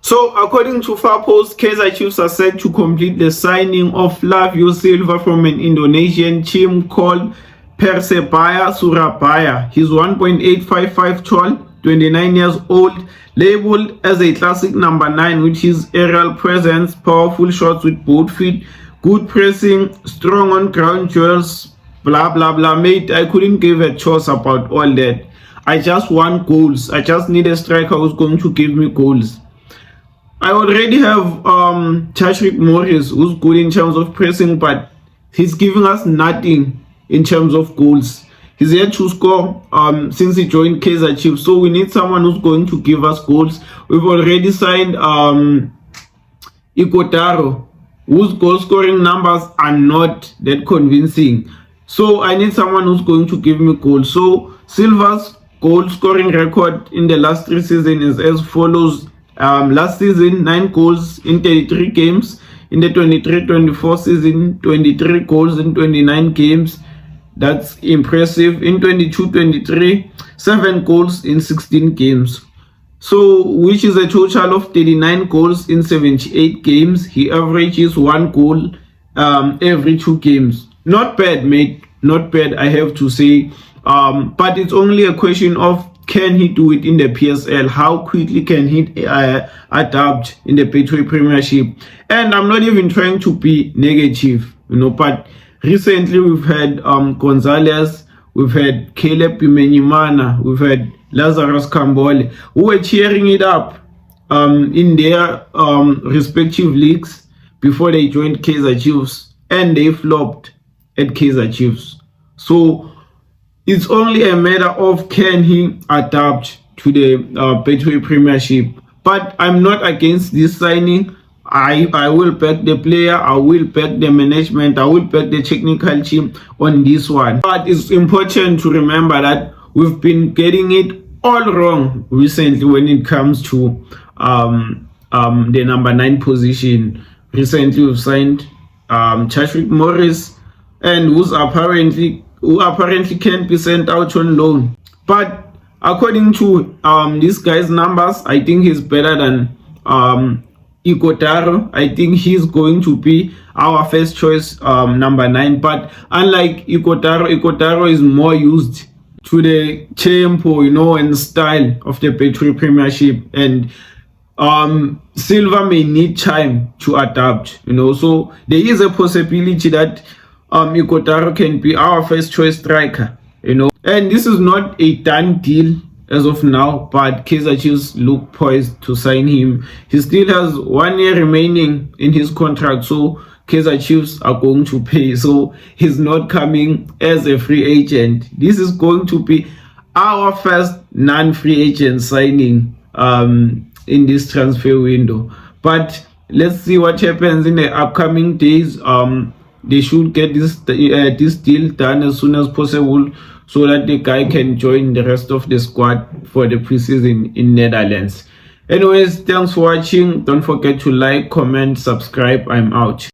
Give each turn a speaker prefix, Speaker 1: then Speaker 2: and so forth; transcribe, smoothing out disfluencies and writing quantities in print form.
Speaker 1: So, according to Farpost, Kaizer Chiefs are set to complete the signing of Flavio Silva from an Indonesian team called Persebaya Surabaya. He's 1.855 tall, 29 years old, labeled as a classic number 9 with his aerial presence, powerful shots with both feet, good pressing, strong on ground duels, blah blah blah. Mate, I couldn't give a toss about all that. I just want goals. I just need a striker who's going to give me goals. I already have Tashreeq Morris, who's good in terms of pressing, but he's giving us nothing in terms of goals. He's yet to score since he joined Kaizer Chiefs, so we need someone who's going to give us goals. We've already signed Ikotaro, whose goal scoring numbers are not that convincing. So I need someone who's going to give me goals. So Silva's goal scoring record in the last 3 seasons is as follows. Last season, 9 goals in 33 games. In the 23-24 season, 23 goals in 29 games. That's impressive. In 22-23, 7 goals in 16 games. So, which is a total of 39 goals in 78 games. He averages 1 goal every 2 games. Not bad, mate. Not bad, I have to say. But it's only a question of, can he do it in the PSL? How quickly can he adapt in the Betway Premiership? And I'm not even trying to be negative, but recently we've had Gonzalez, we've had Caleb Bimenyimana, we've had Lazarus Kambole, who were cheering it up in their respective leagues before they joined Kaizer Chiefs, and they flopped at Kaizer Chiefs. So it's only a matter of, can he adapt to the Betway Premiership. But I'm not against this signing. I will back the player, I will back the management, I will back the technical team on this one. But it's important to remember that we've been getting it all wrong recently when it comes to the number 9 position. Recently we've signed Tashreeq Morris, and who apparently can't be sent out on loan. But according to this guy's numbers, I think he's better than Ikotaro. I think he's going to be our first choice number 9. But unlike Ikotaro is more used to the tempo, and style of the Betway Premiership. And Silva may need time to adapt, So there is a possibility that Ikotaro can be our first choice striker, And this is not a done deal as of now, but Kaizer Chiefs look poised to sign him. He still has 1 year remaining in his contract, so Kaizer Chiefs are going to pay. So he's not coming as a free agent. This is going to be our first non-free agent signing in this transfer window. But let's see what happens in the upcoming days. They should get this deal done as soon as possible, so that the guy can join the rest of the squad for the preseason in Netherlands. Anyways, thanks for watching. Don't forget to like, comment, subscribe. I'm out.